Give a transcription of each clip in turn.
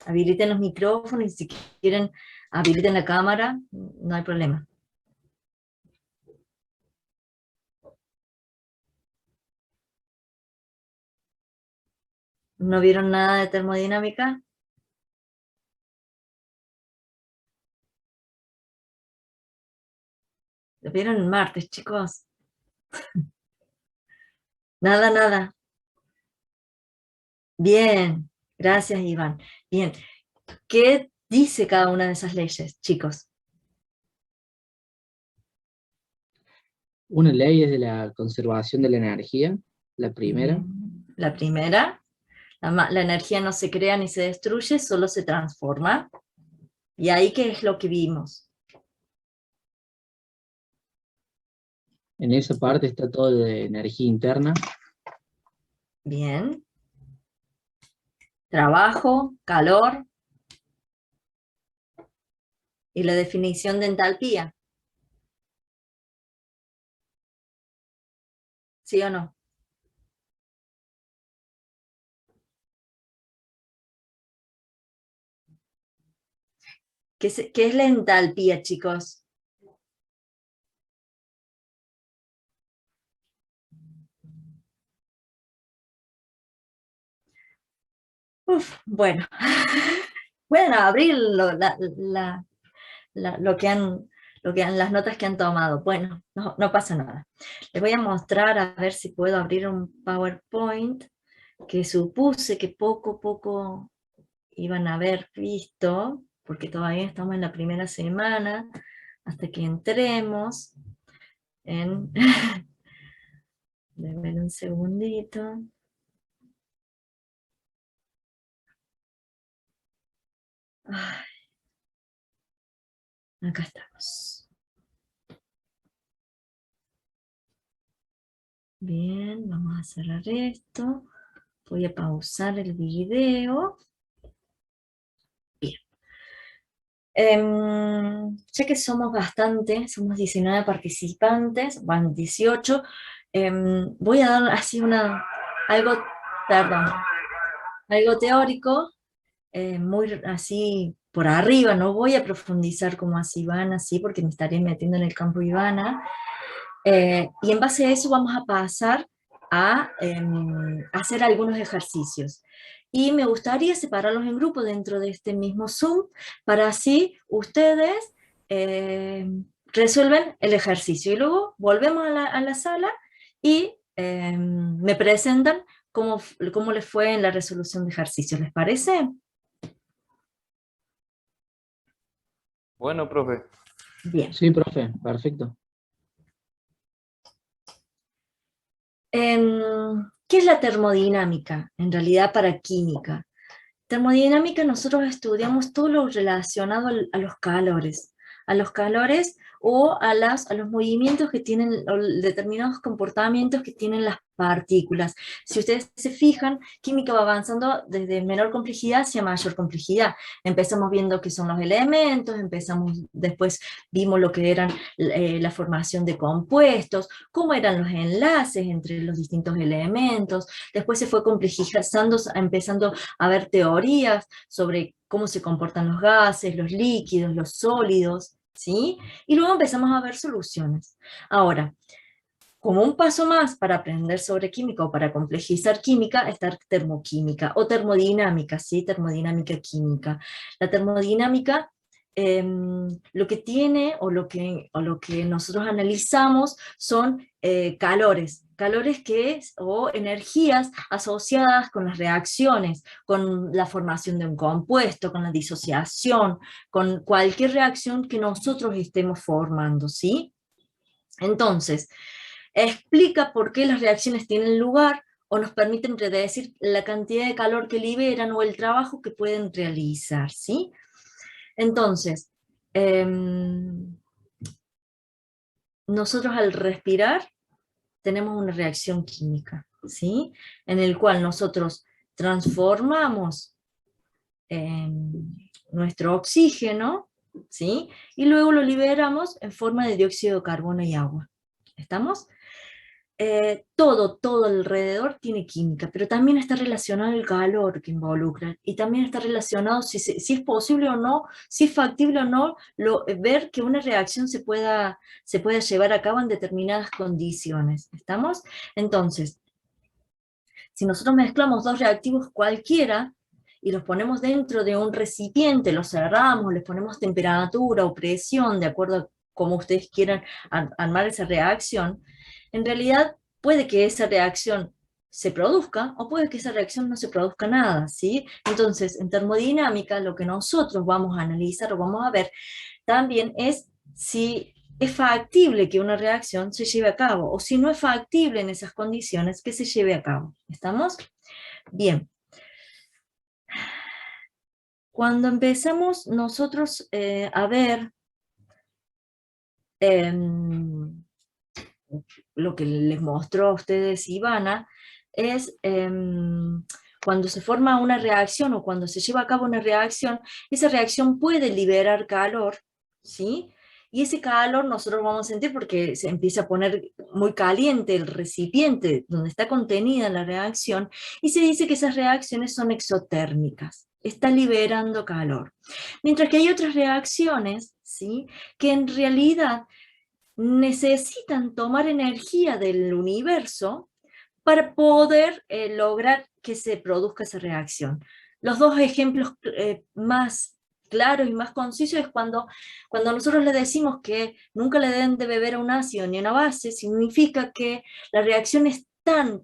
Habiliten los micrófonos y si quieren habiliten la cámara, no hay problema. ¿No vieron nada de termodinámica? ¿Lo vieron el martes, chicos? Nada, nada. Bien, gracias, Iván. Bien, ¿qué dice cada una de esas leyes, chicos? Una ley es de la conservación de la energía, la primera. La primera, la energía no se crea ni se destruye, solo se transforma. ¿Y ahí qué es lo que vimos? En esa parte está todo de energía interna. Bien. Trabajo, calor y la definición de entalpía. ¿Sí o no? ¿Qué es la entalpía, chicos? Bueno. Pueden abrir las notas que han tomado. Bueno, no pasa nada. Les voy a mostrar a ver si puedo abrir un PowerPoint que supuse que poco a poco iban a haber visto, porque todavía estamos en la primera semana, hasta que entremos en... Denme un segundito. Ay, acá estamos. Bien, vamos a cerrar esto. Voy a pausar el video. Bien. Ya que somos bastante, somos 19 participantes, van 18, voy a dar así algo, perdón, algo teórico, muy así por arriba, no voy a profundizar como así van, así, porque me estaré metiendo en el campo Ivana, y en base a eso vamos a pasar a hacer algunos ejercicios. Y me gustaría separarlos en grupos dentro de este mismo Zoom, para así ustedes resuelven el ejercicio. Y luego volvemos a la sala y me presentan cómo les fue en la resolución de ejercicios. ¿Les parece? Bueno, profe. Bien. Sí, profe, perfecto. ¿Qué es la termodinámica, en realidad, para química? Termodinámica, nosotros estudiamos todo lo relacionado a los calores o a los movimientos que tienen, o determinados comportamientos que tienen las partículas. Si ustedes se fijan, química va avanzando desde menor complejidad hacia mayor complejidad. Empezamos viendo qué son los elementos, después vimos lo que eran la formación de compuestos, cómo eran los enlaces entre los distintos elementos, después se fue complejizando, empezando a ver teorías sobre cómo se comportan los gases, los líquidos, los sólidos, ¿sí? Y luego empezamos a ver soluciones. Ahora, como un paso más para aprender sobre química o para complejizar química, está termoquímica o termodinámica, ¿sí? Termodinámica química. La termodinámica lo que tiene o lo que nosotros analizamos son calores o energías asociadas con las reacciones, con la formación de un compuesto, con la disociación, con cualquier reacción que nosotros estemos formando, ¿sí? Entonces, explica por qué las reacciones tienen lugar o nos permiten predecir la cantidad de calor que liberan o el trabajo que pueden realizar, ¿sí? Entonces, nosotros al respirar tenemos una reacción química, ¿sí? En el cual nosotros transformamos nuestro oxígeno, ¿sí? Y luego lo liberamos en forma de dióxido de carbono y agua. ¿Estamos? todo alrededor tiene química, pero también está relacionado el calor que involucra, y también está relacionado si es posible o no, si es factible o no, ver que una reacción se pueda llevar a cabo en determinadas condiciones. ¿Estamos? Entonces, si nosotros mezclamos dos reactivos cualquiera y los ponemos dentro de un recipiente, los cerramos, les ponemos temperatura o presión, de acuerdo a cómo ustedes quieran armar esa reacción, en realidad puede que esa reacción se produzca o puede que esa reacción no se produzca nada, ¿sí? Entonces, en termodinámica, lo que nosotros vamos a analizar o vamos a ver también es si es factible que una reacción se lleve a cabo, o si no es factible en esas condiciones que se lleve a cabo. ¿Estamos? Bien. Cuando empezamos nosotros a ver lo que les mostró a ustedes Ivana, es cuando se forma una reacción o cuando se lleva a cabo una reacción, esa reacción puede liberar calor, ¿sí? Y ese calor nosotros vamos a sentir porque se empieza a poner muy caliente el recipiente donde está contenida la reacción, y se dice que esas reacciones son exotérmicas, está liberando calor. Mientras que hay otras reacciones, ¿sí?, que en realidad necesitan tomar energía del universo para poder lograr que se produzca esa reacción. Los dos ejemplos más claros y más concisos es cuando nosotros le decimos que nunca le deben de beber a un ácido ni a una base, significa que la reacción es tan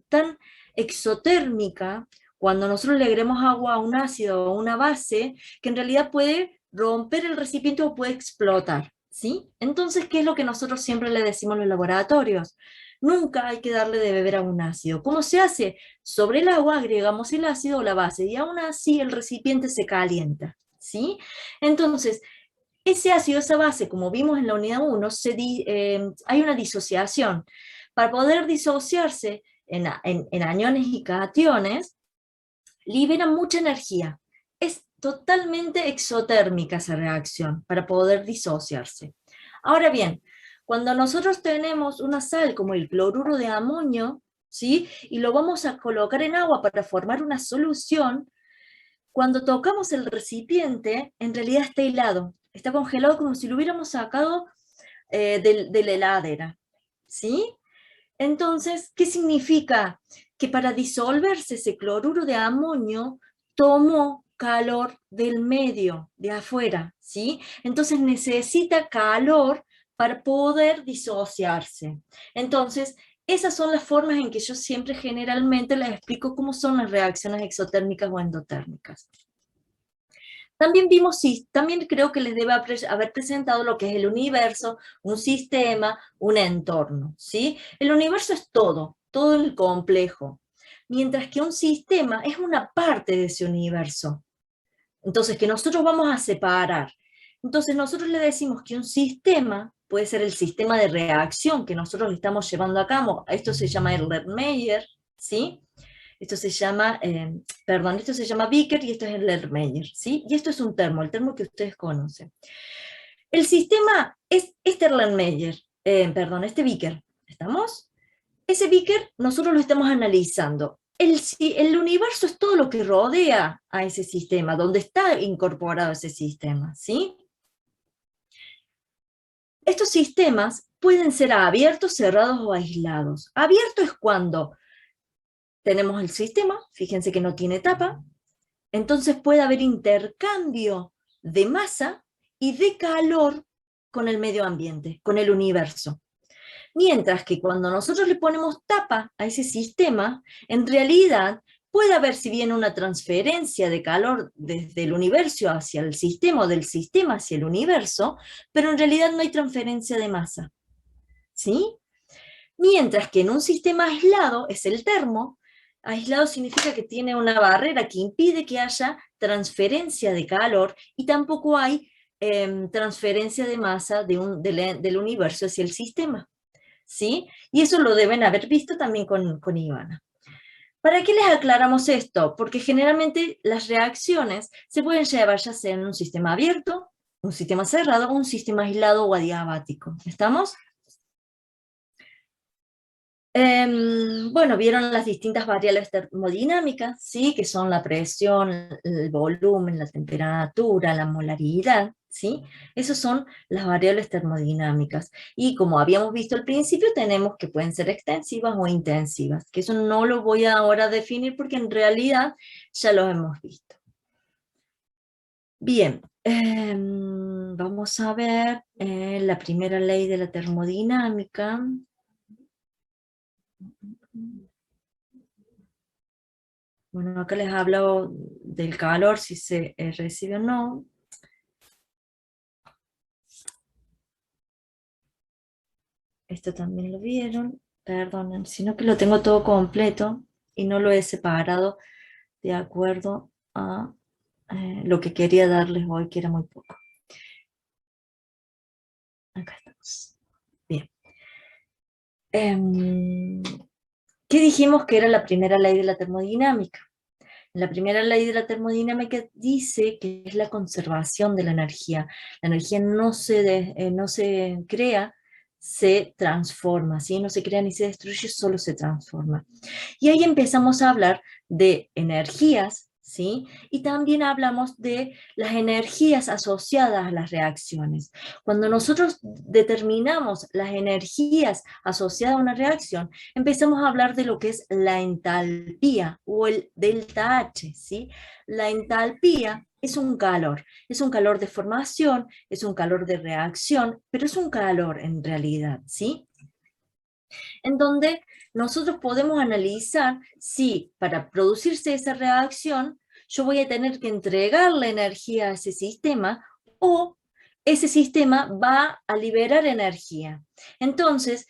exotérmica, cuando nosotros le agregamos agua a un ácido o a una base, que en realidad puede romper el recipiente o puede explotar, ¿sí? Entonces, ¿qué es lo que nosotros siempre le decimos en los laboratorios? Nunca hay que darle de beber a un ácido. ¿Cómo se hace? Sobre el agua agregamos el ácido o la base, y aún así el recipiente se calienta, ¿sí? Entonces, ese ácido, esa base, como vimos en la unidad 1, hay una disociación. Para poder disociarse en aniones y cationes, liberan mucha energía. Es totalmente exotérmica esa reacción para poder disociarse. Ahora bien, cuando nosotros tenemos una sal como el cloruro de amonio, ¿sí?, y lo vamos a colocar en agua para formar una solución, cuando tocamos el recipiente, en realidad está helado, está congelado como si lo hubiéramos sacado de la heladera, ¿sí? Entonces, ¿qué significa? Que para disolverse ese cloruro de amonio tomó calor del medio, de afuera, ¿sí? Entonces necesita calor para poder disociarse. Entonces, esas son las formas en que yo siempre generalmente les explico cómo son las reacciones exotérmicas o endotérmicas. También vimos, sí, también creo que les debe haber presentado lo que es el universo, un sistema, un entorno, ¿sí? El universo es todo el complejo, mientras que un sistema es una parte de ese universo. Entonces, que nosotros vamos a separar. Entonces, nosotros le decimos que un sistema puede ser el sistema de reacción que nosotros estamos llevando a cabo. Esto se llama Erlenmeyer, ¿sí? Esto se llama, esto se llama Beaker y esto es el Erlenmeyer, ¿sí? Y esto es un termo, el termo que ustedes conocen. El sistema es este Erlenmeyer, este Beaker, ¿estamos? Ese Beaker nosotros lo estamos analizando. El universo es todo lo que rodea a ese sistema, donde está incorporado ese sistema, ¿sí? Estos sistemas pueden ser abiertos, cerrados o aislados. Abierto es cuando tenemos el sistema, fíjense que no tiene tapa, entonces puede haber intercambio de masa y de calor con el medio ambiente, con el universo. Mientras que cuando nosotros le ponemos tapa a ese sistema, en realidad puede haber, si bien, una transferencia de calor desde el universo hacia el sistema, o del sistema hacia el universo, pero en realidad no hay transferencia de masa, ¿sí? Mientras que en un sistema aislado, es el termo, aislado significa que tiene una barrera que impide que haya transferencia de calor, y tampoco hay transferencia de masa del universo hacia el sistema, ¿sí? Y eso lo deben haber visto también con Ivana. ¿Para qué les aclaramos esto? Porque generalmente las reacciones se pueden llevar ya sea en un sistema abierto, un sistema cerrado, o un sistema aislado o adiabático. ¿Estamos? Bueno, vieron las distintas variables termodinámicas, ¿sí? Que son la presión, el volumen, la temperatura, la molaridad, ¿sí? Esas son las variables termodinámicas. Y como habíamos visto al principio, tenemos que pueden ser extensivas o intensivas, que eso no lo voy a ahora definir porque en realidad ya lo hemos visto. Bien, vamos a ver la primera ley de la termodinámica. Bueno, acá les hablo del calor, si se recibe o no. Esto también lo vieron, perdonen, sino que lo tengo todo completo y no lo he separado de acuerdo a lo que quería darles hoy, que era muy poco. Acá estamos. Bien. ¿Qué dijimos que era la primera ley de la termodinámica? La primera ley de la termodinámica dice que es la conservación de la energía. La energía no se crea, se transforma, ¿sí? No se crea ni se destruye, solo se transforma. Y ahí empezamos a hablar de energías, ¿sí? Y también hablamos de las energías asociadas a las reacciones. Cuando nosotros determinamos las energías asociadas a una reacción, empezamos a hablar de lo que es la entalpía o el delta H, ¿sí? La entalpía es un calor de formación, es un calor de reacción, pero es un calor en realidad, ¿sí? En donde nosotros podemos analizar si para producirse esa reacción yo voy a tener que entregar la energía a ese sistema o ese sistema va a liberar energía. Entonces,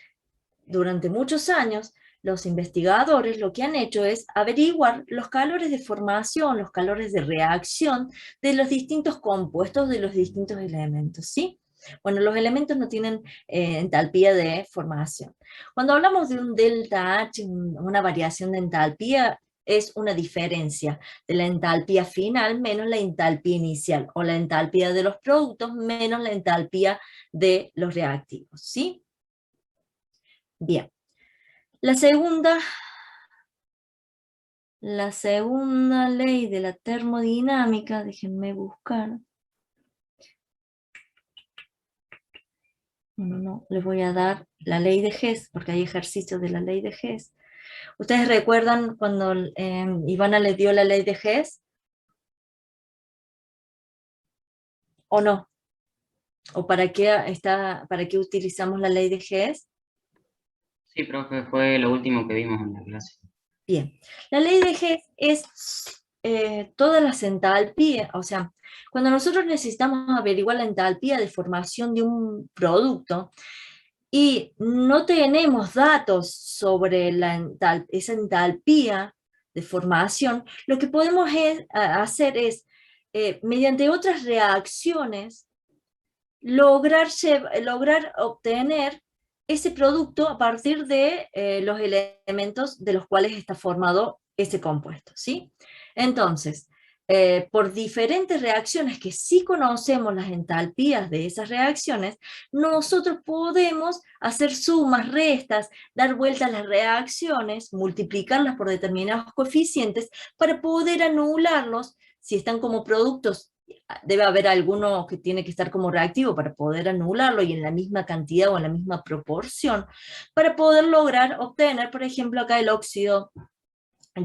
durante muchos años, los investigadores lo que han hecho es averiguar los calores de formación, los calores de reacción de los distintos compuestos de los distintos elementos, ¿sí? Bueno, los elementos no tienen entalpía de formación. Cuando hablamos de un delta H, una variación de entalpía, es una diferencia de la entalpía final menos la entalpía inicial, o la entalpía de los productos menos la entalpía de los reactivos, ¿sí? Bien. La segunda ley de la termodinámica, déjenme buscar. No, les voy a dar la ley de Hess, porque hay ejercicios de la ley de Hess. ¿Ustedes recuerdan cuando Ivana les dio la ley de Hess? ¿O no? ¿O para qué utilizamos la ley de Hess? Sí, profe, fue lo último que vimos en la clase. Bien, la ley de Hess es todas las entalpías, o sea, cuando nosotros necesitamos averiguar la entalpía de formación de un producto y no tenemos datos sobre esa entalpía de formación, lo que podemos hacer es, mediante otras reacciones, lograr obtener ese producto a partir de los elementos de los cuales está formado ese compuesto, ¿sí? Entonces, por diferentes reacciones que sí conocemos las entalpías de esas reacciones, nosotros podemos hacer sumas, restas, dar vueltas a las reacciones, multiplicarlas por determinados coeficientes para poder anularlos si están como productos. Debe haber alguno que tiene que estar como reactivo para poder anularlo y en la misma cantidad o en la misma proporción, para poder lograr obtener, por ejemplo, acá el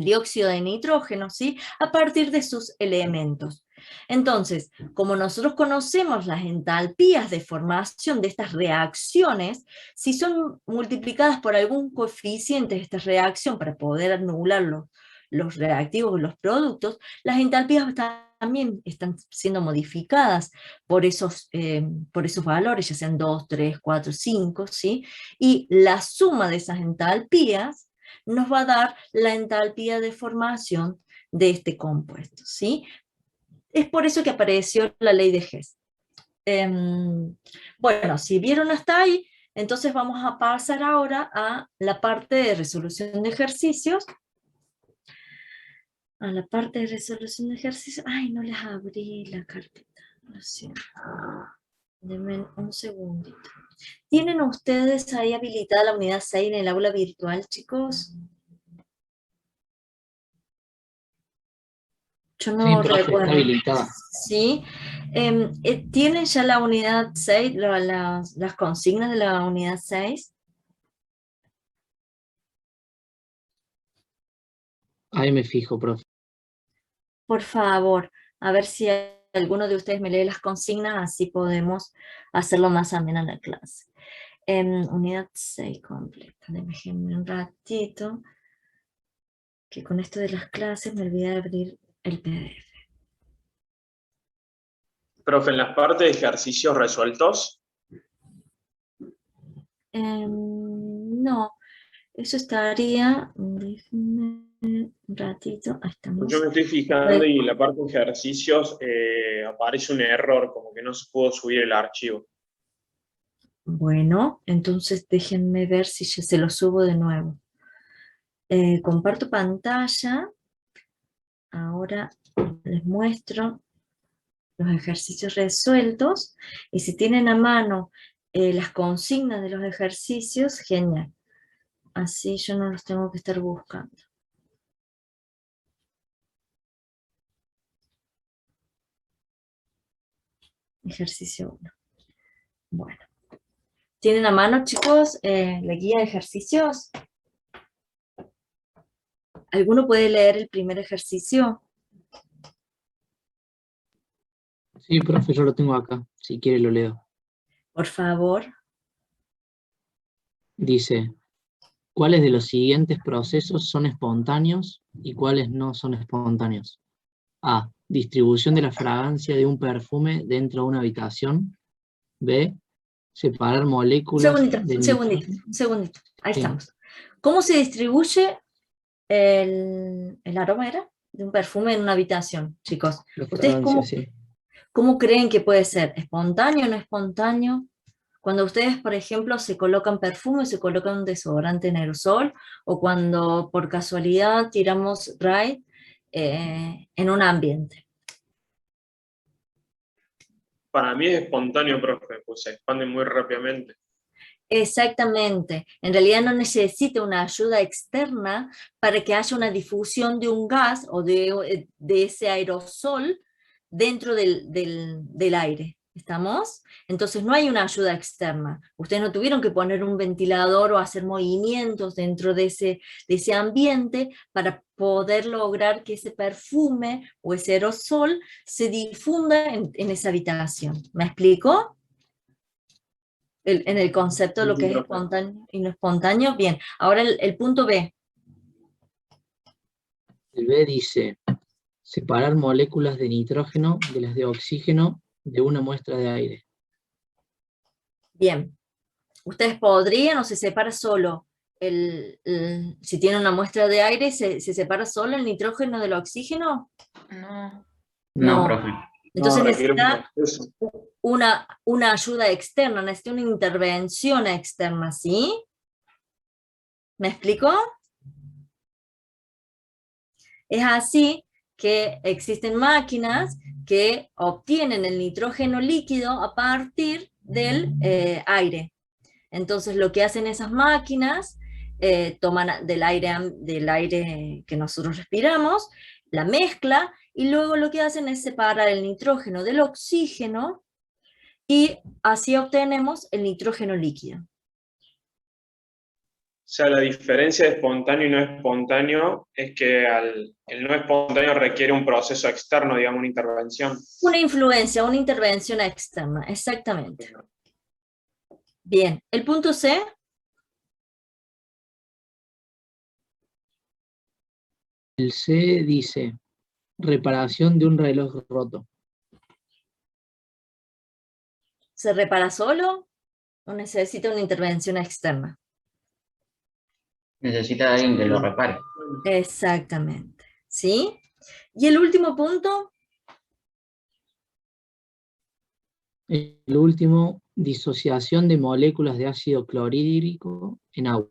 dióxido de nitrógeno, ¿sí? A partir de sus elementos. Entonces, como nosotros conocemos las entalpías de formación de estas reacciones, si son multiplicadas por algún coeficiente de esta reacción para poder anular los reactivos o los productos, las entalpías también están siendo modificadas por esos valores, ya sean 2, 3, 4, 5, ¿sí? Y la suma de esas entalpías nos va a dar la entalpía de formación de este compuesto, ¿sí? Es por eso que apareció la ley de Hess. Bueno, si vieron hasta ahí, entonces vamos a pasar ahora a la parte de resolución de ejercicios. A la parte de resolución de ejercicios. Ay, no les abrí la carpeta, lo siento. Denme un segundito. ¿Tienen ustedes ahí habilitada la unidad 6 en el aula virtual, chicos? Yo Sí, no profe, está recuerdo. habilitada. ¿Sí? ¿Tienen ya la unidad 6, las consignas de la unidad 6? Ahí me fijo, profe. Por favor, a ver si alguno de ustedes me lee las consignas, así podemos hacerlo más amena la clase. Unidad 6 completa. Déjenme un ratito, que con esto de las clases me olvidé de abrir el PDF. Profe, en las partes de ejercicios resueltos, No, eso estaría, déjenme un ratito, ahí estamos. yo me estoy fijando y en la parte de ejercicios aparece un error, como que no se pudo subir el archivo. Bueno, entonces déjenme ver si ya se lo subo de nuevo. Comparto pantalla, ahora les muestro los ejercicios resueltos, y si tienen a mano las consignas de los ejercicios, genial. Así yo no los tengo que estar buscando. Ejercicio 1. Bueno. ¿Tienen a mano, chicos, la guía de ejercicios? ¿Alguno puede leer el primer ejercicio? Sí, profe, yo lo tengo acá. Si quiere lo leo. Por favor. Dice, ¿cuáles de los siguientes procesos son espontáneos y cuáles no son espontáneos? A. Distribución de la fragancia de un perfume dentro de una habitación. B. Separar Un moléculas segundito, de un segundito, nitrógeno. un segundito. Ahí Sí, estamos. ¿Cómo se distribuye el aroma era de un perfume en una habitación, chicos? la ¿Ustedes fragancia, sí. cómo creen que puede ser? ¿Espontáneo o no espontáneo? Cuando ustedes, por ejemplo, se colocan perfume, se colocan un desodorante en aerosol, o cuando por casualidad tiramos Raid en un ambiente. Para mí es espontáneo, profe, pues se expande muy rápidamente. Exactamente. En realidad no necesita una ayuda externa para que haya una difusión de un gas o de ese aerosol dentro del aire. ¿Estamos? Entonces no hay una ayuda externa. Ustedes no tuvieron que poner un ventilador o hacer movimientos dentro de ese ambiente para poder lograr que ese perfume o ese aerosol se difunda en esa habitación. ¿Me explico? En el concepto de lo Sí, que es profe. espontáneo y no espontáneo. Bien, ahora el punto B. El B dice, separar moléculas de nitrógeno de las de oxígeno de una muestra de aire. Bien, ustedes podrían o se separa solo, si tienen una muestra de aire, ¿se separa solo el nitrógeno del oxígeno? No. No, No. profe. No, Entonces requiere un necesita proceso. una ayuda externa, necesita una intervención externa, ¿sí? ¿Me explico? Es así que existen máquinas que obtienen el nitrógeno líquido a partir del aire. Entonces lo que hacen esas máquinas, toman del aire que nosotros respiramos, la mezcla, y luego lo que hacen es separar el nitrógeno del oxígeno, y así obtenemos el nitrógeno líquido. O sea, la diferencia de espontáneo y no espontáneo es que el no espontáneo requiere un proceso externo, digamos, una intervención. Una influencia, una intervención externa, exactamente. Bien, el punto C. El C dice, reparación de un reloj roto. ¿Se repara solo o necesita una intervención externa? Necesita alguien que lo repare. Exactamente. ¿Sí? Y el último punto. El último, disociación de moléculas de ácido clorhídrico en agua.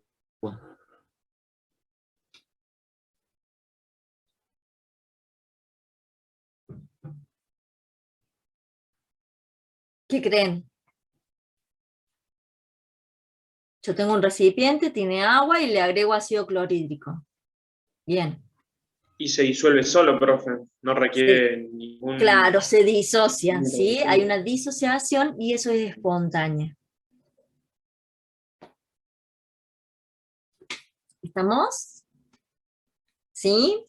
¿Qué creen? Yo tengo un recipiente, tiene agua y le agrego ácido clorhídrico. Bien. Y se disuelve solo, profe. No requiere ningún... Claro, se disocian, ninguna ¿sí? reacción. Hay una disociación y eso es espontánea. ¿Estamos? ¿Sí?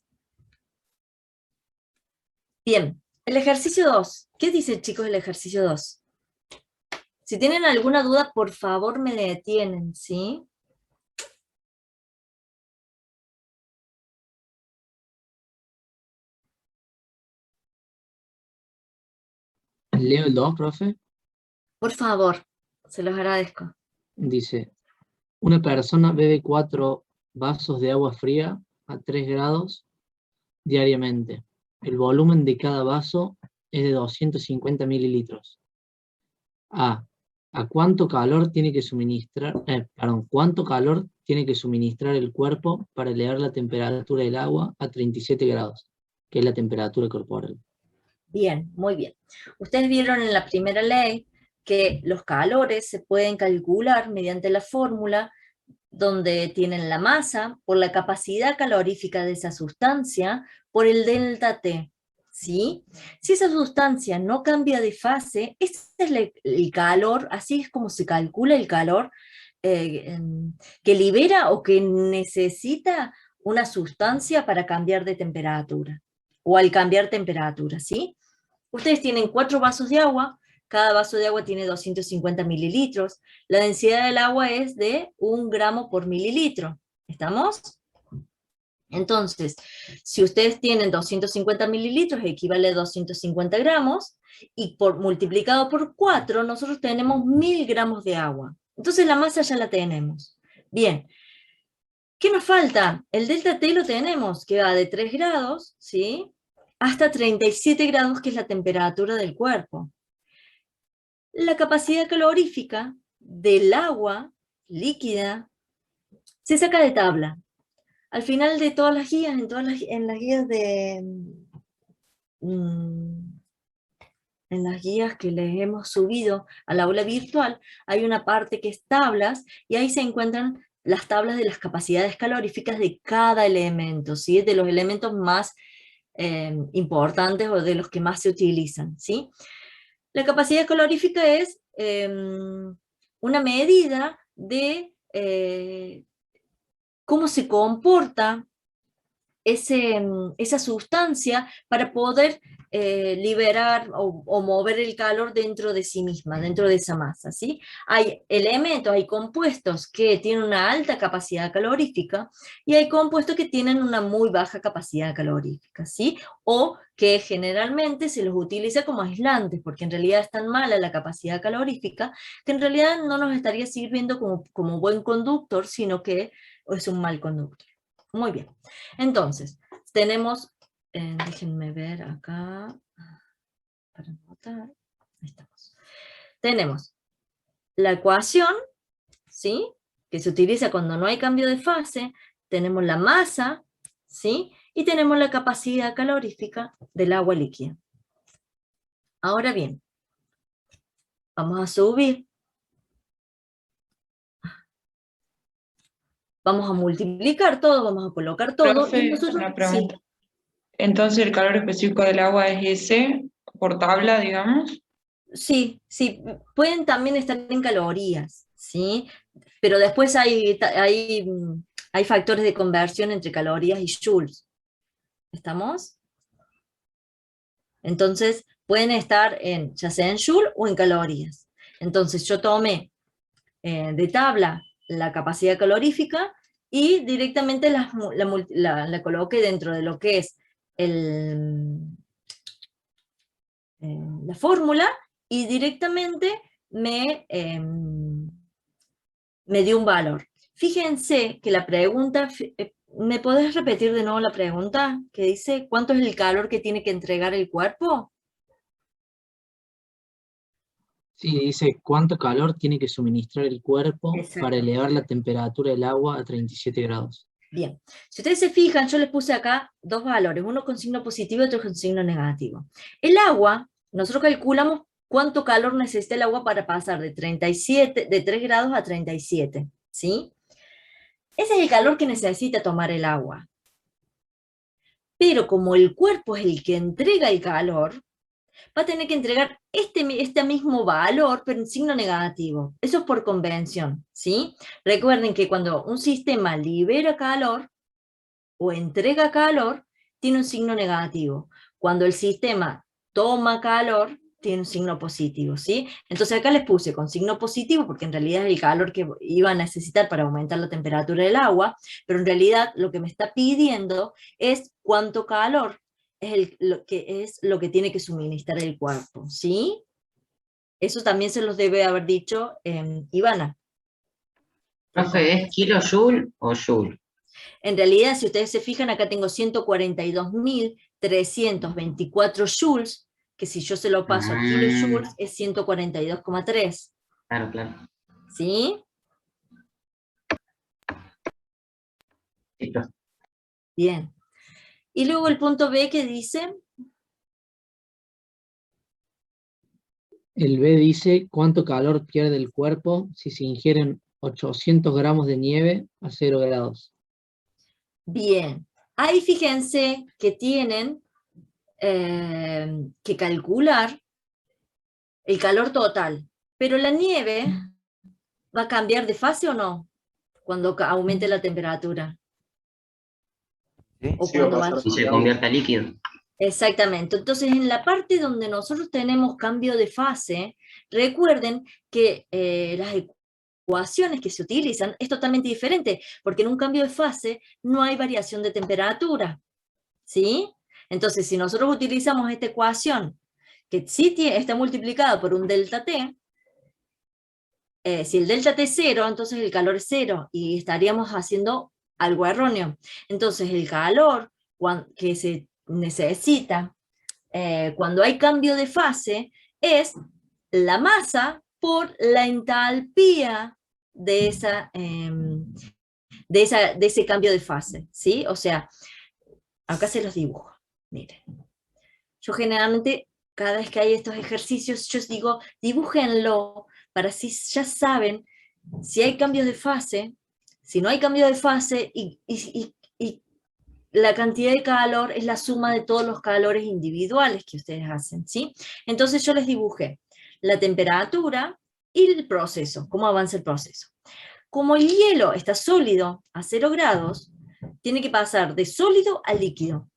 Bien, el ejercicio 2. ¿Qué dice, chicos, el ejercicio 2? Si tienen alguna duda, por favor me detienen, ¿sí? Leo el 2, profe. Por favor, se los agradezco. Dice, una persona bebe 4 vasos de agua fría a 3 grados diariamente. El volumen de cada vaso es de 250 mililitros. ¿A cuánto calor tiene que suministrar, cuánto calor tiene que suministrar el cuerpo para elevar la temperatura del agua a 37 grados, que es la temperatura corporal? Bien, muy bien. Ustedes vieron en la primera ley que los calores se pueden calcular mediante la fórmula donde tienen la masa por la capacidad calorífica de esa sustancia por el delta T, ¿sí? Si esa sustancia no cambia de fase, este es el calor, así es como se calcula el calor que libera o que necesita una sustancia para cambiar de temperatura, o al cambiar temperatura, ¿sí? Ustedes tienen 4 vasos de agua, cada vaso de agua tiene 250 mililitros, la densidad del agua es de 1 gramo por mililitro, ¿estamos? Entonces, si ustedes tienen 250 mililitros, equivale a 250 gramos, y multiplicado por 4, nosotros tenemos 1000 gramos de agua. Entonces la masa ya la tenemos. Bien, ¿qué nos falta? El delta T lo tenemos, que va de 3 grados, ¿sí?, hasta 37 grados, que es la temperatura del cuerpo. La capacidad calorífica del agua líquida se saca de tabla. Al final de todas las guías, en las guías en las guías que les hemos subido al aula virtual, hay una parte que es tablas, y ahí se encuentran las tablas de las capacidades caloríficas de cada elemento, ¿sí?, de los elementos más importantes o de los que más se utilizan, ¿sí? La capacidad calorífica es una medida de cómo se comporta esa sustancia para poder liberar o mover el calor dentro de sí misma, dentro de esa masa, ¿sí? Hay elementos, hay compuestos que tienen una alta capacidad calorífica y hay compuestos que tienen una muy baja capacidad calorífica, ¿sí? O que generalmente se los utiliza como aislantes, porque en realidad es tan mala la capacidad calorífica que en realidad no nos estaría sirviendo como buen conductor, sino que es un mal conductor. Muy bien. Entonces, tenemos, déjenme ver acá, para anotar, ahí estamos. Tenemos la ecuación, ¿sí?, que se utiliza cuando no hay cambio de fase, tenemos la masa, ¿sí?, y tenemos la capacidad calorífica del agua líquida. Ahora bien, vamos a subir. Vamos a multiplicar todo, vamos a colocar todo. Profe, Y nosotros, una pregunta. sí. Entonces, ¿el calor específico del agua es ese por tabla, digamos? Sí, sí, pueden también estar en calorías, ¿sí? Pero después hay factores de conversión entre calorías y joules. ¿Estamos? Entonces, pueden estar ya sea en joule o en calorías. Entonces, yo tomé de tabla la capacidad calorífica y directamente la coloqué dentro de lo que es la fórmula, y directamente me dio un valor. Fíjense que la pregunta, ¿me podés repetir de nuevo la pregunta? Que dice, ¿cuánto es el calor que tiene que entregar el cuerpo? Sí, dice, ¿cuánto calor tiene que suministrar el cuerpo para Exacto. elevar la temperatura del agua a 37 grados? Bien, si ustedes se fijan, yo les puse acá 2 valores, uno con signo positivo y otro con signo negativo. El agua, nosotros calculamos cuánto calor necesita el agua para pasar de 3 grados a 37, ¿sí? Ese es el calor que necesita tomar el agua. Pero como el cuerpo es el que entrega el calor, va a tener que entregar este mismo valor, pero en signo negativo. Eso es por convención, ¿sí? Recuerden que cuando un sistema libera calor o entrega calor, tiene un signo negativo. Cuando el sistema toma calor, tiene un signo positivo, ¿sí? Entonces acá les puse con signo positivo, porque en realidad es el calor que iba a necesitar para aumentar la temperatura del agua, pero en realidad lo que me está pidiendo es cuánto calor es lo que tiene que suministrar el cuerpo, ¿sí? Eso también se los debe haber dicho Ivana. Profe, ¿es kilojoule o joule? En realidad, si ustedes se fijan, acá tengo 142.324 joules, que si yo se lo paso a kilojoules es 142,3. Claro, claro. ¿Sí? Sí, profe. Bien. Y luego el punto B que dice, El B dice, ¿cuánto calor pierde el cuerpo si se ingieren 800 gramos de nieve a 0 grados? bien, ahí fíjense que tienen que calcular el calor total, pero la nieve va a cambiar de fase o no, cuando aumente la temperatura. ¿Sí? O Sí, va a cuando pasar va... Y se de agua. convierte a líquido. Exactamente. Entonces, en la parte donde nosotros tenemos cambio de fase, recuerden que las ecuaciones que se utilizan es totalmente diferente, porque en un cambio de fase no hay variación de temperatura, ¿sí? Entonces, si nosotros utilizamos esta ecuación, que sí está multiplicada por un delta T, si el delta T es cero, entonces el calor es cero, y estaríamos haciendo algo erróneo. Entonces, el calor que se necesita cuando hay cambio de fase es la masa por la entalpía de ese cambio de fase, ¿sí? O sea, acá se los dibujo, miren. Yo generalmente, cada vez que hay estos ejercicios, yo digo, dibújenlo, para así ya saben si hay cambios de fase, si no hay cambio de fase, y la cantidad de calor es la suma de todos los calores individuales que ustedes hacen, ¿sí? Entonces yo les dibujé la temperatura y el proceso, cómo avanza el proceso. Como el hielo está sólido a 0 grados, tiene que pasar de sólido a líquido.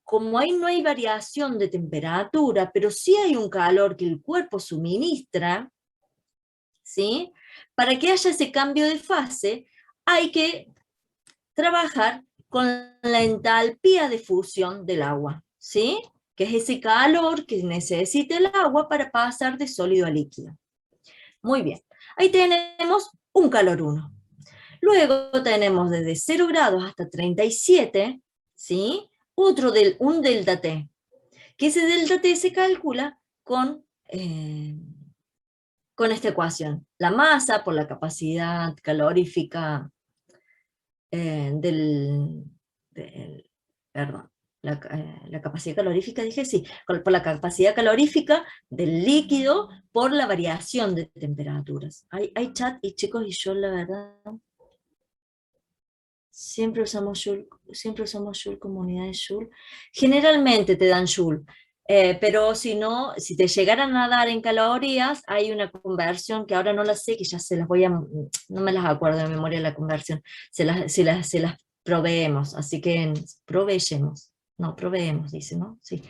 Como ahí no hay variación de temperatura, pero sí hay un calor que el cuerpo suministra, ¿sí? Para que haya ese cambio de fase, hay que trabajar con la entalpía de fusión del agua, ¿sí? Que es ese calor que necesita el agua para pasar de sólido a líquido. Muy bien, ahí tenemos un calor 1. Luego tenemos desde 0 grados hasta 37, ¿sí? Un delta T, que ese delta T se calcula con esta ecuación. La masa por la capacidad calorífica perdón, la capacidad calorífica, dije sí, por la capacidad calorífica del líquido por la variación de temperaturas. Hay chat y chicos, y yo la verdad, siempre usamos Joule como unidad de Joule. Generalmente te dan Joule, pero si no, si te llegaran a dar en calorías, hay una conversión que ahora no la sé, que ya se las no me las acuerdo de memoria la conversión, se las proveemos, así que proveemos, dice, ¿no? Sí,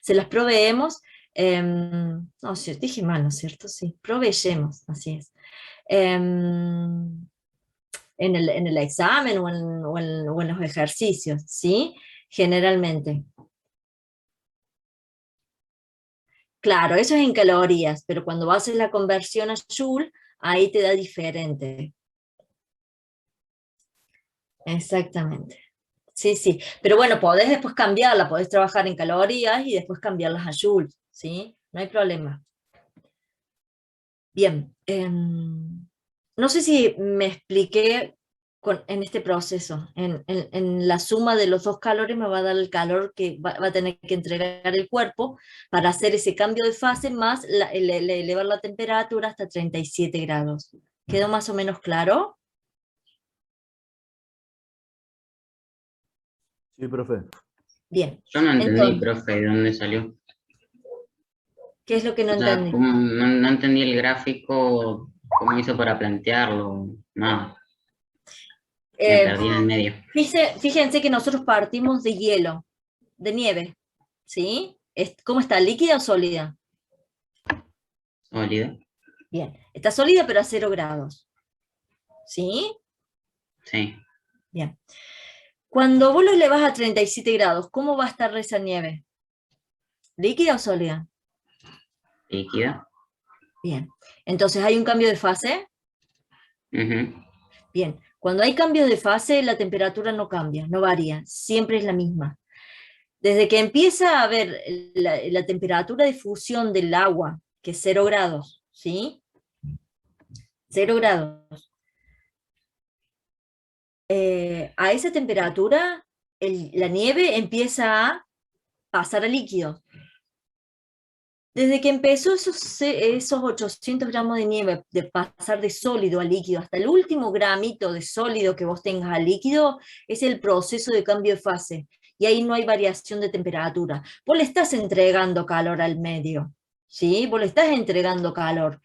se las proveemos, no, dije mal, ¿no es cierto? Sí, proveyemos, así es. En el examen o en los ejercicios, ¿sí? Generalmente. Claro, eso es en calorías, pero cuando haces la conversión a Joule, ahí te da diferente. Exactamente. Sí, sí. Pero bueno, podés después cambiarla, podés trabajar en calorías y después cambiarlas a Joule, ¿sí? No hay problema. Bien. No sé si me expliqué en este proceso. En la suma de los dos calores me va a dar el calor que va a tener que entregar el cuerpo para hacer ese cambio de fase más elevar la temperatura hasta 37 grados. ¿Quedó más o menos claro? Sí, profe. Bien. Yo no entendí, Entonces, profe, de dónde salió. ¿qué es lo que no O sea, entendí? no entendí el gráfico, cómo hizo para plantearlo, nada, me Eh, perdí en el medio. Fíjense que nosotros partimos de hielo, de nieve, ¿sí? ¿Cómo está? ¿Líquida o sólida? ¿Sólido? Bien, está sólida pero a 0 grados, ¿sí? Sí, Bien. Cuando vos lo elevás a 37 grados, ¿cómo va a estar esa nieve? ¿Líquida o sólida? líquida. Bien. Entonces, ¿hay un cambio de fase? Ujú. Bien. Cuando hay cambios de fase, la temperatura no cambia, no varía, siempre es la misma. Desde que empieza a haber la temperatura de fusión del agua, que es 0 grados, ¿sí? 0 grados. A esa temperatura, la nieve empieza a pasar a líquido. Desde que empezó esos 800 gramos de nieve, de pasar de sólido a líquido, hasta el último gramito de sólido que vos tengas a líquido, es el proceso de cambio de fase. Y ahí no hay variación de temperatura. Vos le estás entregando calor al medio, ¿sí? Vos le estás entregando calor,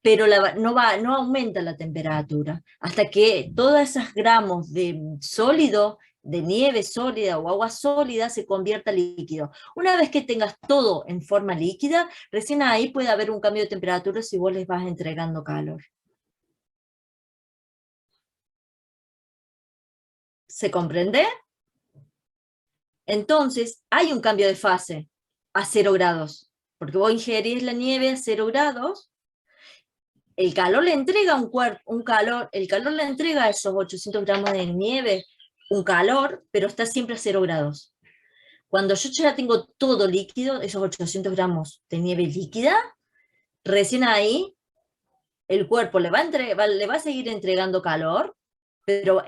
pero no aumenta la temperatura. Hasta que todos esos gramos de sólido, de nieve sólida o agua sólida, se convierta a líquido. Una vez que tengas todo en forma líquida, recién ahí puede haber un cambio de temperatura si vos les vas entregando calor. ¿Se comprende? Entonces, hay un cambio de fase a 0 grados, porque vos ingerís la nieve a 0 grados, el calor le entrega el calor le entrega a esos 800 gramos de nieve un calor, pero está siempre a 0 grados. Cuando yo ya tengo todo líquido, esos 800 gramos de nieve líquida, recién ahí el cuerpo le va a seguir entregando calor, pero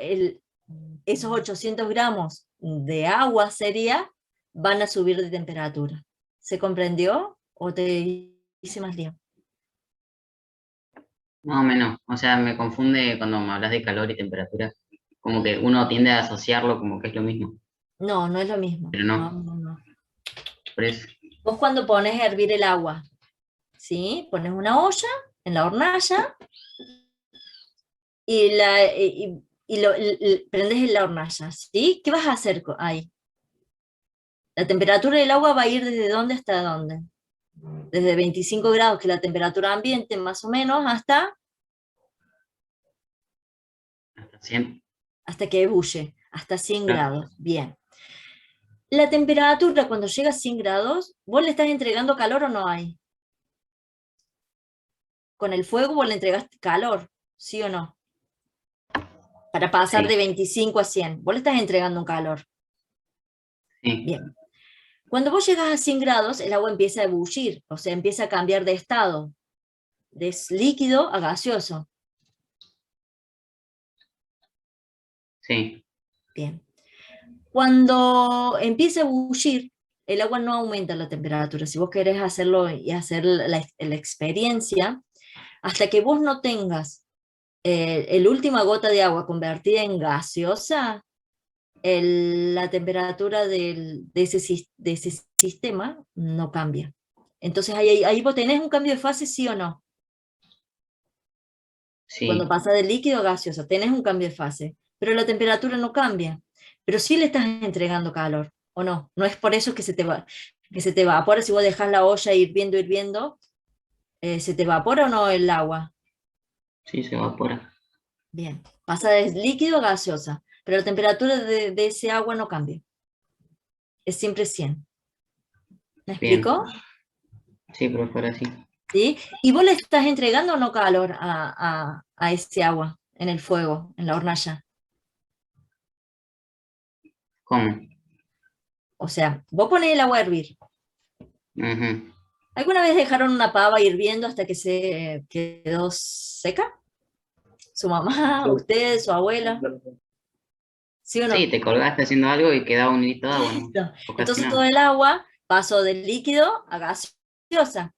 esos 800 gramos de agua van a subir de temperatura. ¿Se comprendió? ¿O te hice más lío? Más o menos. O sea, me confunde cuando me hablas de calor y temperatura. Como que uno tiende a asociarlo como que es lo mismo. No, no es lo mismo. Pero No, no, no, no. por eso. Vos cuando pones a hervir el agua, ¿sí? Pones una olla en la hornalla y prendes en la hornalla, ¿sí? ¿Qué vas a hacer ahí? La temperatura del agua va a ir desde dónde hasta dónde. Desde 25 grados, que es la temperatura ambiente, más o menos, Hasta 100. hasta que ebulle, hasta 100 Claro. grados. Bien. La temperatura cuando llega a 100 grados, ¿vos le estás entregando calor o no hay? Con el fuego vos le entregaste calor, ¿sí o no? Para pasar de Sí, 25 a 100. Vos le estás entregando un calor. sí, Bien. Cuando vos llegas a 100 grados, el agua empieza a ebullir, o sea, empieza a cambiar de estado, de líquido a gaseoso. sí. Bien. Cuando empieza a ebullir, el agua no aumenta la temperatura. Si vos querés hacerlo y hacer la experiencia, hasta que vos no tengas el última gota de agua convertida en gaseosa, la temperatura de ese sistema no cambia. Entonces ahí vos tenés un cambio de fase, sí o no. Cuando Sí, pasa de líquido a gaseoso, tenés un cambio de fase, pero la temperatura no cambia. Pero sí le estás entregando calor, ¿o no? No es por eso que se te evapora. Si vos dejás la olla hirviendo, ¿se te evapora o no el agua? sí, se evapora. Bien, pasa de líquido a gaseosa, pero la temperatura de ese agua no cambia. Es siempre 100. ¿Me Bien. explico? Sí, pero fuera así. ¿Sí? ¿Y vos le estás entregando o no calor a ese agua en el fuego, en la hornalla? ¿Cómo? O sea, vos ponés el agua a hervir. Ujú. ¿Alguna vez dejaron una pava hirviendo hasta que se quedó seca? ¿Su mamá, usted, su abuela? ¿Sí o Sí, no? te colgaste haciendo algo y quedaba un hilito de agua, ¿no? Listo. O casi Entonces todo nada. el agua pasó del líquido a gaseosa.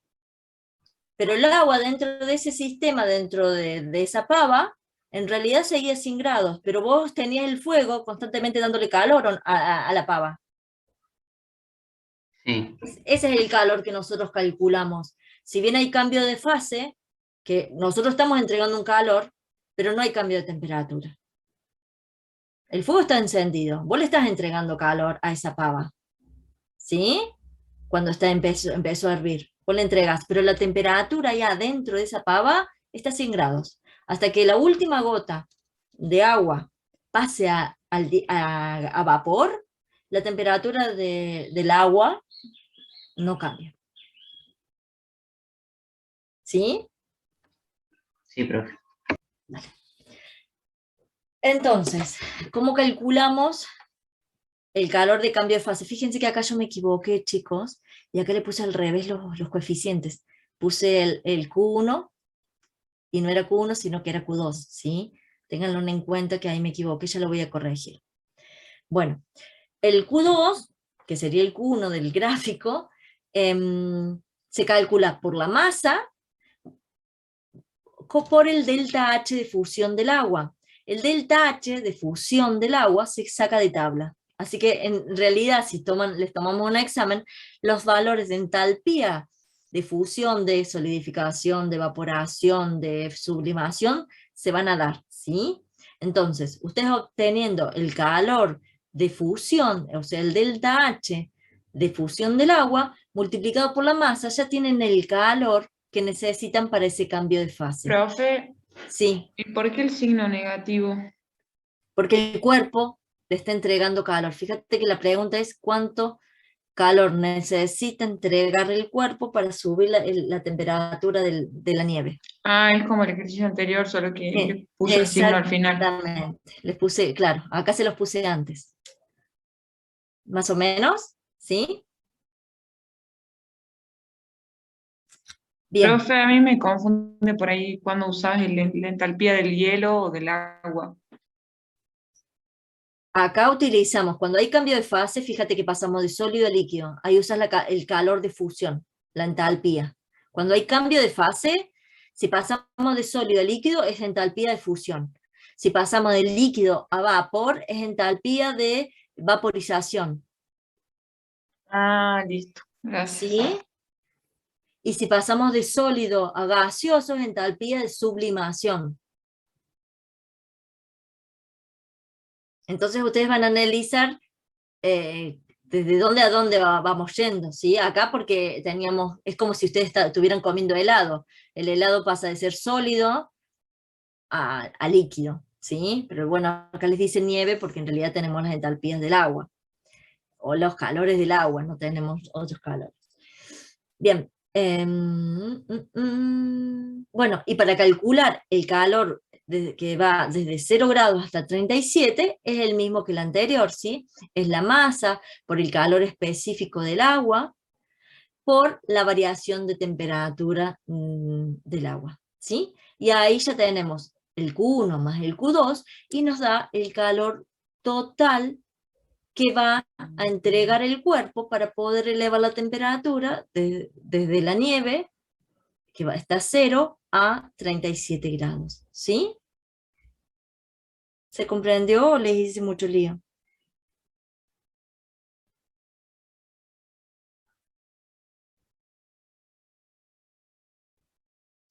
Pero el agua dentro de ese sistema, dentro de esa pava, en realidad seguía 100 grados, pero vos tenías el fuego constantemente dándole calor a la pava. Sí, Ese es el calor que nosotros calculamos. Si bien hay cambio de fase, que nosotros estamos entregando un calor, pero no hay cambio de temperatura. El fuego está encendido, vos le estás entregando calor a esa pava, ¿sí? Cuando empezó a hervir, vos le entregas, pero la temperatura ya dentro de esa pava está a 100 grados. Hasta que la última gota de agua pase a vapor, la temperatura del agua no cambia. ¿Sí? sí, profe. Entonces, ¿cómo calculamos el calor de cambio de fase? Fíjense que acá yo me equivoqué, chicos, y acá le puse al revés los coeficientes. Puse el Q1, y no era Q1, sino que era Q2, ¿sí? Ténganlo en cuenta que ahí me equivoqué, ya lo voy a corregir. Bueno, el Q2, que sería el Q1 del gráfico, se calcula por la masa por el delta H de fusión del agua. El delta H de fusión del agua se saca de tabla. Así que en realidad, si les tomamos un examen, los valores de entalpía de fusión, de solidificación, de evaporación, de sublimación, se van a dar, ¿sí? Entonces, ustedes obteniendo el calor de fusión, o sea, el delta H de fusión del agua, multiplicado por la masa, ya tienen el calor que necesitan para ese cambio de fase. Profe, Sí, ¿y por qué el signo negativo? porque el cuerpo le está entregando calor. Fíjate que la pregunta es cuánto calor necesita entregar el cuerpo para subir la temperatura de la nieve. Ah, es como el ejercicio anterior, solo que Sí, le puso el signo al final. exactamente. Les puse, claro, acá se los puse antes. Más o menos, ¿sí? Bien. Profe, a mí me confunde por ahí cuando usas la entalpía del hielo o del agua. Acá utilizamos, cuando hay cambio de fase, fíjate que pasamos de sólido a líquido. Ahí usas el calor de fusión, la entalpía. Cuando hay cambio de fase, si pasamos de sólido a líquido, es entalpía de fusión. Si pasamos de líquido a vapor, es entalpía de vaporización. Ah, listo, gracias. ¿Sí? Y si pasamos de sólido a gaseoso, es entalpía de sublimación. Entonces ustedes van a analizar desde dónde a dónde vamos yendo, ¿sí? Acá porque es como si ustedes estuvieran comiendo helado. El helado pasa de ser sólido a líquido, ¿sí? Pero bueno, acá les dice nieve porque en realidad tenemos las entalpías del agua, o los calores del agua, no tenemos otros calores. Bien. Bueno, y para calcular el calor que va desde 0 grados hasta 37, es el mismo que el anterior, ¿sí? Es la masa por el calor específico del agua, por la variación de temperatura del agua, ¿sí? Y ahí ya tenemos el Q1 más el Q2, y nos da el calor total que va a entregar el cuerpo para poder elevar la temperatura desde la nieve, que está a 0 a 37 grados, ¿sí? ¿Se comprendió o les hice mucho lío?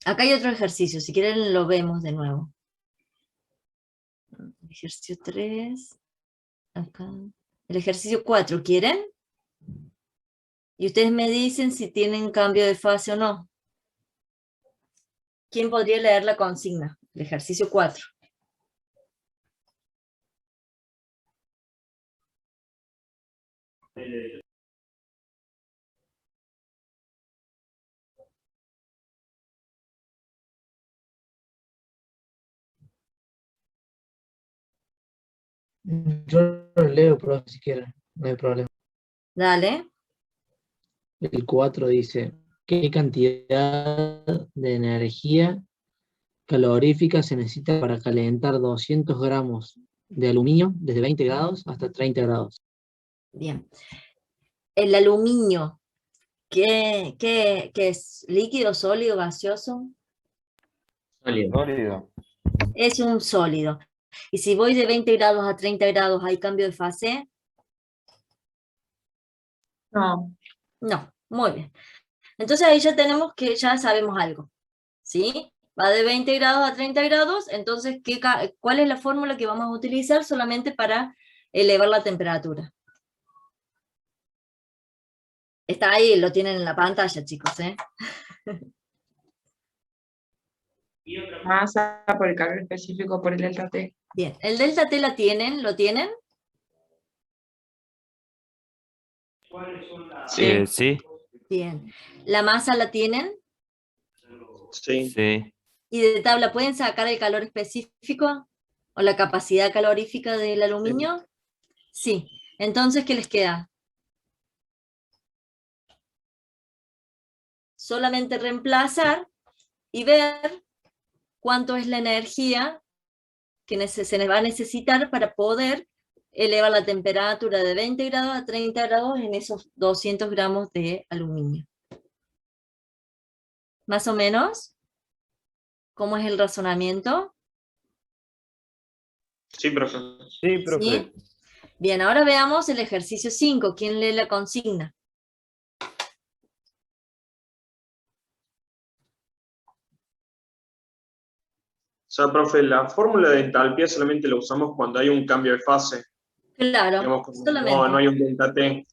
Acá hay otro ejercicio, si quieren lo vemos de nuevo. Ejercicio 3, acá. El ejercicio 4, ¿quieren? Y ustedes me dicen si tienen cambio de fase o no. ¿Quién podría leer la consigna? El ejercicio 4. Yo lo leo, pero si quieren, no hay problema. Dale. El 4 dice, ¿qué cantidad de energía calorífica se necesita para calentar 200 gramos de aluminio desde 20 grados hasta 30 grados? Bien. El aluminio, ¿qué es? ¿Líquido, sólido, gaseoso? Sólido. Sólido. Es un sólido. Y si voy de 20 grados a 30 grados, ¿hay cambio de fase? No. No, muy bien. Entonces ahí ya tenemos que, ya sabemos algo, ¿sí? Va de 20 grados a 30 grados, entonces, ¿cuál es la fórmula que vamos a utilizar solamente para elevar la temperatura? Está ahí, lo tienen en la pantalla, chicos, ¿eh? Masa por el calor específico por el delta T. Bien, ¿el delta T la tienen? ¿Lo tienen? Sí. Sí, Bien. ¿La masa la tienen? Sí. sí. ¿Y de tabla pueden sacar el calor específico? ¿O la capacidad calorífica del aluminio? Sí. Entonces, ¿qué les queda? Solamente reemplazar y ver cuánto es la energía que se les va a necesitar para poder elevar la temperatura de 20 grados a 30 grados en esos 200 gramos de aluminio. ¿Más o menos? ¿Cómo es el razonamiento? Sí, profe. Sí, profe. ¿Sí? Bien, ahora veamos el ejercicio 5. ¿Quién lee la consigna? O sea, profe, la fórmula de entalpía solamente la usamos cuando hay un cambio de fase. Claro, Digamos, como solamente. no hay un delta T.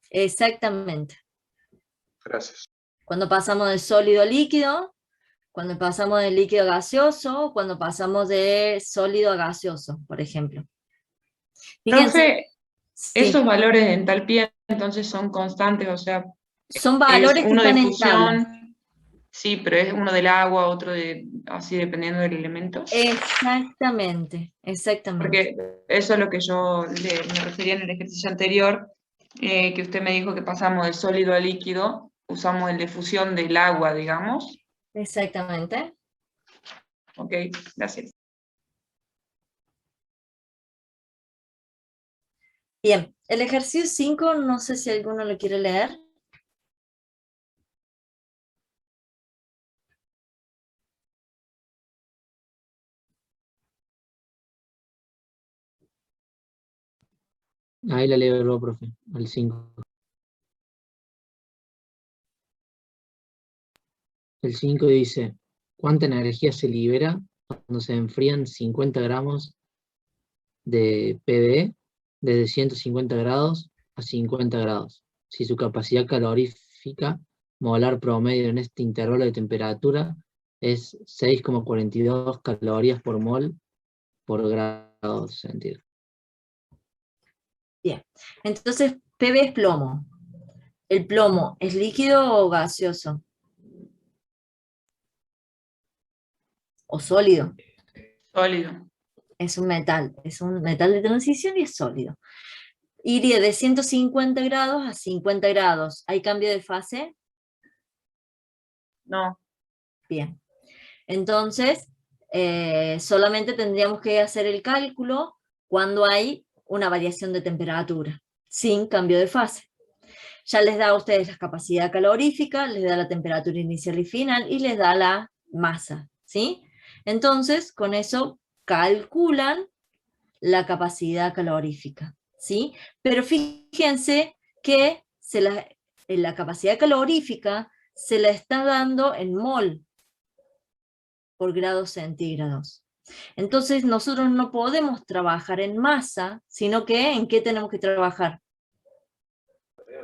Exactamente. Gracias. Cuando pasamos de sólido a líquido, cuando pasamos de líquido a gaseoso, cuando pasamos de sólido a gaseoso, por ejemplo. Fíjense, Profe, sí, esos valores de entalpía entonces son constantes, o sea, son es valores que uno de están en tabla. fusión, sí, pero es uno del agua, otro de, así dependiendo del elemento. Exactamente, exactamente. Porque eso es lo que yo me refería en el ejercicio anterior, que usted me dijo que pasamos de sólido a líquido, usamos el de fusión del agua, digamos. Exactamente. Ok, gracias. Bien, el ejercicio 5, no sé si alguno lo quiere leer. Ahí la leo yo, profe, al 5. El 5 dice, ¿cuánta energía se libera cuando se enfrían 50 gramos de PBE desde 150 grados a 50 grados? Si su capacidad calorífica molar promedio en este intervalo de temperatura es 6,42 calorías por mol por grado centígrado. Bien, entonces PB es plomo. ¿El plomo es líquido o gaseoso? ¿O sólido? Sólido. Es un metal de transición y es sólido. Iría de 150 grados a 50 grados. ¿Hay cambio de fase? No. Bien. Entonces, solamente tendríamos que hacer el cálculo cuando hay una variación de temperatura, sin cambio de fase. Ya les da a ustedes la capacidad calorífica, les da la temperatura inicial y final, y les da la masa, ¿sí? Entonces, con eso calculan la capacidad calorífica, ¿sí? Pero fíjense que la capacidad calorífica se la está dando en mol por grados centígrados. Entonces nosotros no podemos trabajar en masa, sino que ¿en qué tenemos que trabajar?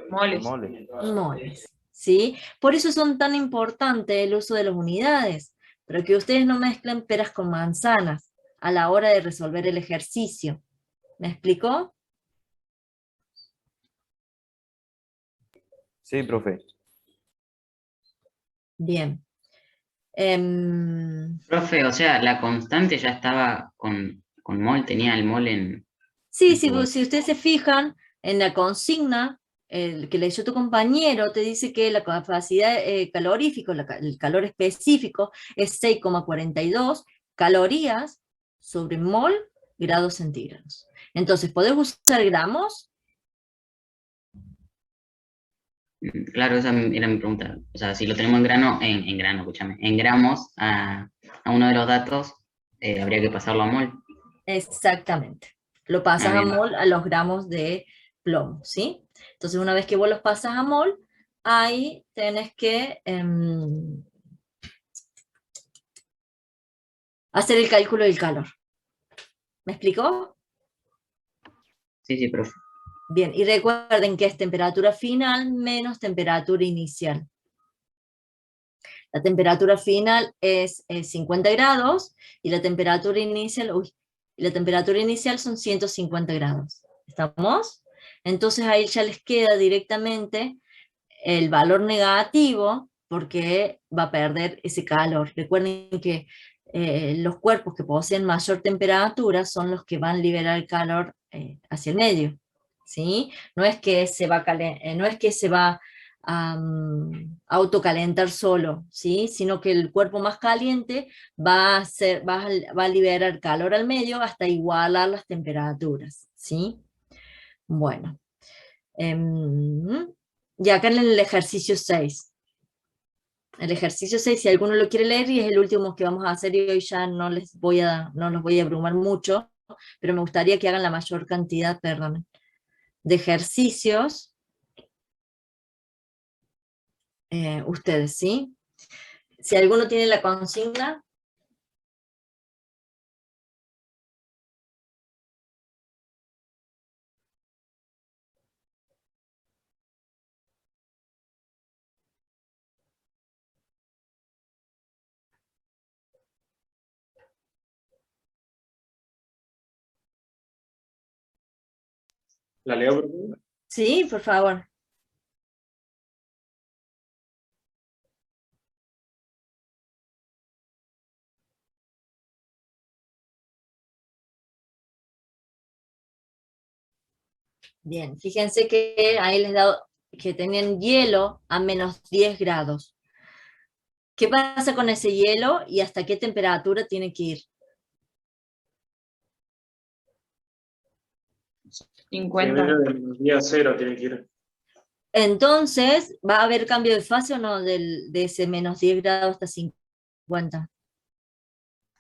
Moles. Mole. Moles, ¿sí? Por eso son tan importantes el uso de las unidades, para que ustedes no mezclen peras con manzanas a la hora de resolver el ejercicio. ¿Me explicó? Sí, profe. Bien. Profe, o sea, la constante ya estaba con mol, tenía el mol en... Sí, en su- si ustedes se fijan en la consigna, el que leyó tu compañero te dice que la capacidad calorífica, el calor específico, es 6,42 calorías sobre mol grados centígrados. Entonces, ¿podés usar gramos? Claro, esa era mi pregunta. O sea, si lo tenemos en grano, en grano, escúchame, en gramos a uno de los datos, habría que pasarlo a mol. Exactamente. Lo pasas a bien. mol a los gramos de plomo, ¿sí? Entonces, una vez que vos los pasas a mol, ahí tenés que hacer el cálculo del calor. ¿Me explicó? Sí, sí, profe. Bien, y recuerden que es temperatura final menos temperatura inicial. La temperatura final es 50 grados y la temperatura inicial, son 150 grados. ¿Estamos? Entonces ahí ya les queda directamente el valor negativo porque va a perder ese calor. Recuerden que los cuerpos que poseen mayor temperatura son los que van a liberar el calor hacia el medio, ¿sí? No es que se va a autocalentar solo, ¿sí? Sino que el cuerpo más caliente va a liberar calor al medio hasta igualar las temperaturas, ¿sí? Bueno. Y acá en el ejercicio 6. El ejercicio 6, si alguno lo quiere leer, y es el último que vamos a hacer, y hoy ya no los voy a abrumar mucho, pero me gustaría que hagan la mayor cantidad, de ejercicios, ustedes, ¿sí? Si alguno tiene la consigna. ¿La leo, profe? Sí, por favor. Bien, fíjense que ahí les he dado que tenían hielo a menos 10 grados. ¿Qué pasa con ese hielo y hasta qué temperatura tiene que ir? 50. Primero de menos 10 a 0 tiene que ir. Entonces, ¿va a haber cambio de fase o no de ese menos 10 grados hasta 50?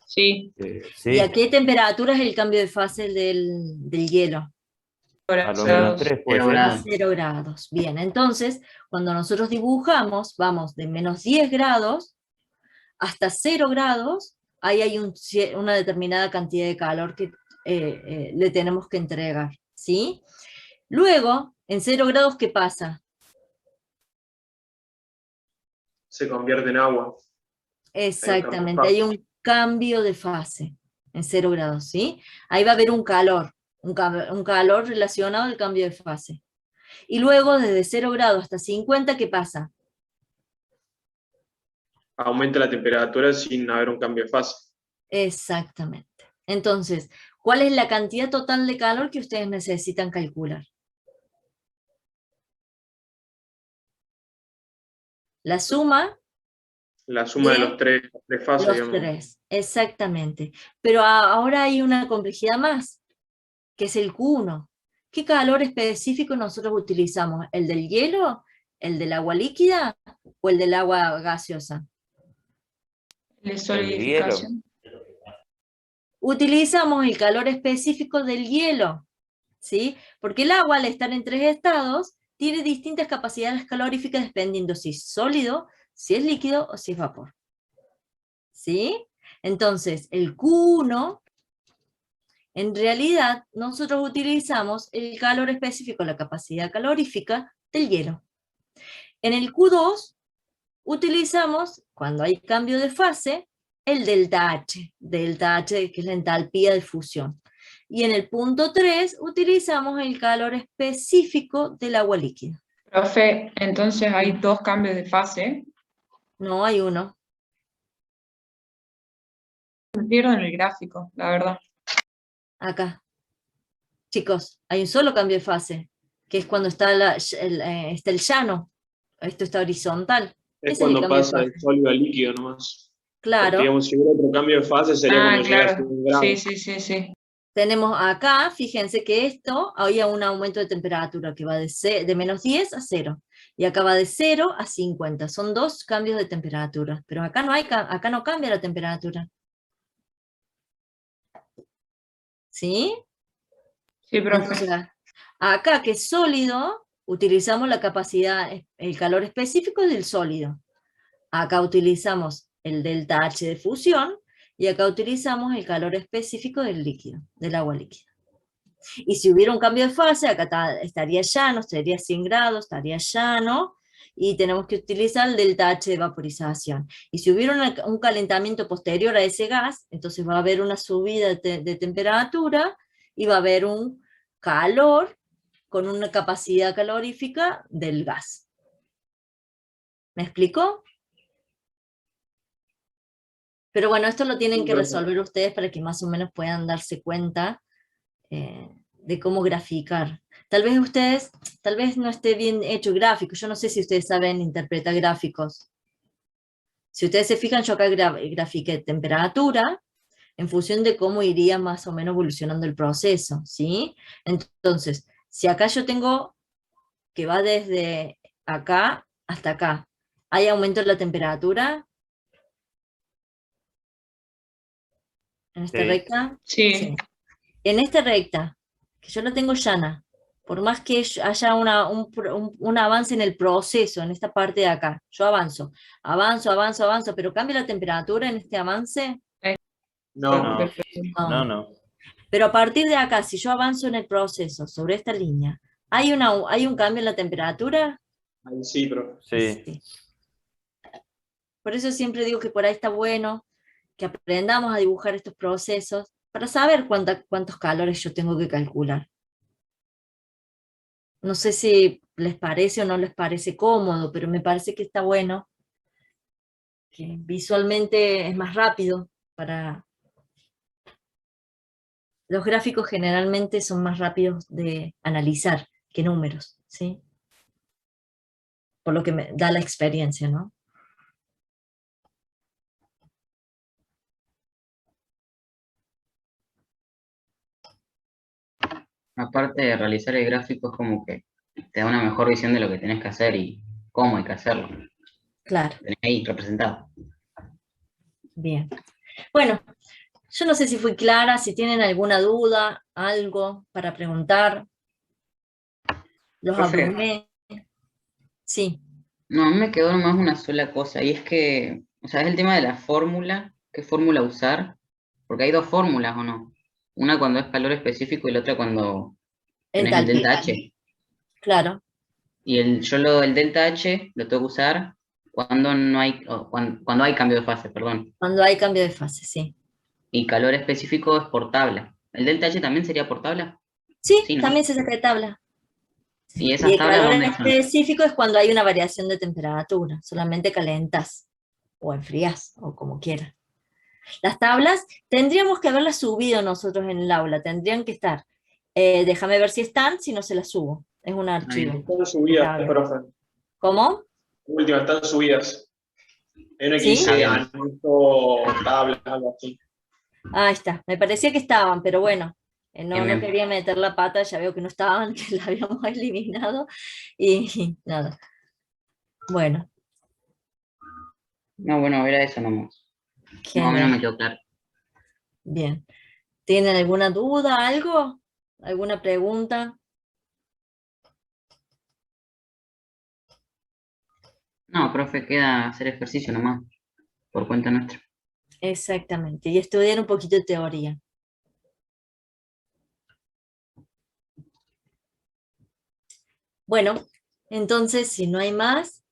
Sí. Sí, ¿Y a qué temperatura es el cambio de fase del hielo? a los menos 3 puede 0 ser. grados. 0 grados. Bien, entonces, cuando nosotros dibujamos, vamos de menos 10 grados hasta 0 grados, ahí hay una determinada cantidad de calor que le tenemos que entregar, ¿sí? Luego, en 0 grados, ¿qué pasa? Se convierte en agua. Exactamente, hay un cambio de fase en 0 grados, ¿sí? Ahí va a haber un calor relacionado al cambio de fase. Y luego, desde 0 grados hasta 50, ¿qué pasa? Aumenta la temperatura sin haber un cambio de fase. Exactamente. Entonces, ¿cuál es la cantidad total de calor que ustedes necesitan calcular? La suma La suma de de los tres fases, los digamos. tres, exactamente. Pero ahora hay una complejidad más, que es el Q1. ¿Qué calor específico nosotros utilizamos? ¿El del hielo, el del agua líquida o el del agua gaseosa? De solidificación. Utilizamos el calor específico del hielo, ¿sí? Porque el agua, al estar en 3 estados, tiene distintas capacidades caloríficas dependiendo si es sólido, si es líquido o si es vapor. ¿Sí? Entonces, el Q1, en realidad, nosotros utilizamos el calor específico, la capacidad calorífica del hielo. En el Q2, utilizamos, cuando hay cambio de fase, el ΔH, que es la entalpía de fusión. Y en el punto 3, utilizamos el calor específico del agua líquida. Profe, entonces hay dos cambios de fase. No, hay uno. Me pierdo en el gráfico, la verdad. Acá. Chicos, hay un solo cambio de fase, que es cuando está el llano. Esto está horizontal. Es Ese es el cuando cambio de pasa de fase. sólido a líquido nomás. Porque, Claro. digamos, si hubiera otro cambio de fase sería cuando llega a Claro. 100 grados. Sí. Tenemos acá, fíjense que esto, había un aumento de temperatura que va de menos 10 a 0. Y acá va de 0 a 50. Son dos cambios de temperatura. Pero acá no cambia la temperatura. ¿sí? Sí, profe. Entonces, acá que es sólido, utilizamos la capacidad, el calor específico del sólido. Acá utilizamos el delta H de fusión, y acá utilizamos el calor específico del líquido, del agua líquida. Y si hubiera un cambio de fase, acá estaría llano, sería 100 grados, estaría llano, y tenemos que utilizar el delta H de vaporización. Y si hubiera un calentamiento posterior a ese gas, entonces va a haber una subida de temperatura, y va a haber un calor con una capacidad calorífica del gas. ¿Me explico? Pero bueno, esto lo tienen que resolver ustedes para que más o menos puedan darse cuenta de cómo graficar. Tal vez no esté bien hecho gráfico. Yo no sé si ustedes saben interpretar gráficos. Si ustedes se fijan, yo acá grafiqué temperatura en función de cómo iría más o menos evolucionando el proceso, ¿sí? Entonces, si acá yo tengo que va desde acá hasta acá, ¿hay aumento en la temperatura en esta Sí. recta? Sí. En esta recta, que yo la tengo llana, por más que haya un avance en el proceso, en esta parte de acá, yo avanzo, pero ¿cambia la temperatura en este avance? No, No, Perfecto. no, no. Pero a partir de acá, si yo avanzo en el proceso sobre esta línea, ¿hay un cambio en la temperatura? ahí sí, profe. Sí. Sí. Por eso siempre digo que por ahí está bueno que aprendamos a dibujar estos procesos para saber cuántos calores yo tengo que calcular. No sé si les parece o no les parece cómodo, pero me parece que está bueno, que visualmente es más rápido para... Los gráficos generalmente son más rápidos de analizar que números, ¿sí? Por lo que me da la experiencia, ¿no? Aparte de realizar el gráfico, es como que te da una mejor visión de lo que tenés que hacer y cómo hay que hacerlo. Claro, Tenés ahí representado. bien. Bueno, yo no sé si fui clara, si tienen alguna duda, algo para preguntar. Los Profe, abrumé. Sí, no, a mí me quedó nomás una sola cosa, y es que, o sea, es el tema de la fórmula, qué fórmula usar, porque hay dos fórmulas, ¿o no? Una cuando es calor específico y la otra cuando tenés el entalpía, delta H. claro. Y el delta H lo tengo que usar cuando no hay, cuando hay cambio de fase, perdón. Cuando hay cambio de fase, sí. Y calor específico es por tabla. ¿El delta H también sería por tabla? Sí, Sí, ¿no? también se saca de tabla. ¿Y Y esas el tablas calor dónde son? específico es cuando hay una variación de temperatura, solamente calentas o enfrías, o como quieras. Las tablas tendríamos que haberlas subido nosotros en el aula, tendrían que estar. Déjame ver si están, si no se las subo. Es un archivo. Están subidas, profe. ¿Cómo? Últimas, están subidas. Hay una que ¿Sí? Está dice bien. anexo tablas, algo así. Ahí está. Me parecía que estaban, pero bueno, no, Bien, no bien. quería meter la pata, ya veo que no estaban, que la habíamos eliminado, y nada. Bueno, No, bueno, era eso nomás. No, a mí no genial. me quedó claro. Bien. ¿Tienen alguna duda, algo? ¿Alguna pregunta? No, profe, queda hacer ejercicio nomás, por cuenta nuestra. Exactamente. Y estudiar un poquito de teoría. Bueno, entonces, si no hay más,